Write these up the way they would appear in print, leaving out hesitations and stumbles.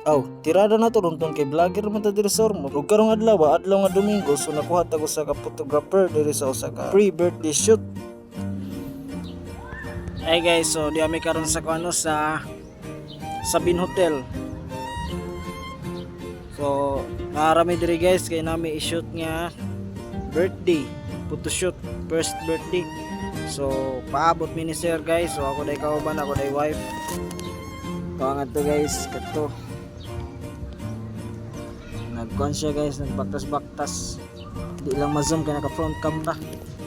Aw, tirada na to runtong kay vlogger man ta diri sa Ormo. Ug karong adlaw nga Domingo, so nakuha ta ko sa ka photographer diri sa usa ka pre-birthday shoot. Hey guys, so di kami karon sa kuno sa Sabin Hotel. So, naarami diri guys kay nami i-shoot nga birthday, photo shoot, first birthday. So, paabot mi ni sir guys. So, ako day kauban, ako day wife. Kawangan to guys, kato. Nagkuhan siya guys, nagbaktas-baktas. Di lang ma-zoom kaya naka front cam ta.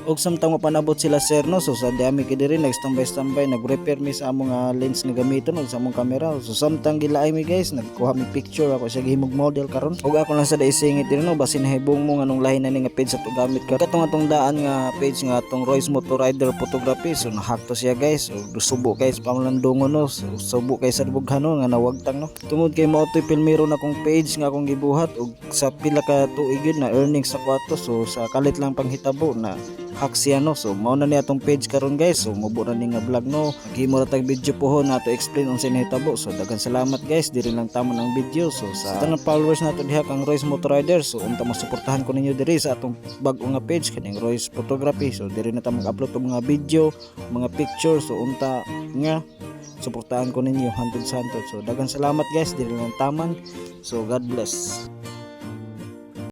Og samtang mapanabot sila sir no, so sa dami kay diri nagstambay-stambay, nag-repair mi sa among lens nga gamiton og sa among camera. So samtang gilaay mi guys, nagkuha mi picture ako siya gihimog model karon. Og ako lang sa daisingit diri no, basin hibong mo nganong lahi na ni nga page sa to gamit ka. Katong atong daan nga page nga atong Royce Motor Rider Photography. So nahack to siya guys. So subo guys pamlandungon no. So subo kay sa bughano nga nawagtang no. Tungod kay mao toy filmero na kong page nga akong gibuhat og sa pila ka tuig yun na earnings sa kwarto. So sa kalit lang panghitabo na hack siya no. So mao na ni atong page karon guys. So mubo na ni nga vlog no. Naghimo ra tag video pohon na to explain unsa nahitabo. So daghang salamat guys, diri lang tamo ang video. So sa tanang followers nato diha kang Royce Motor Rider, so unta masuportahan ko ninyo diri sa atong bag-o nga page kaning Royce Photography. So diri na ta mag-upload og mga video, mga picture. So unta nga suportahan ko ninyo hantod sa hantod. So daghang salamat guys, diri lang taman. So God bless.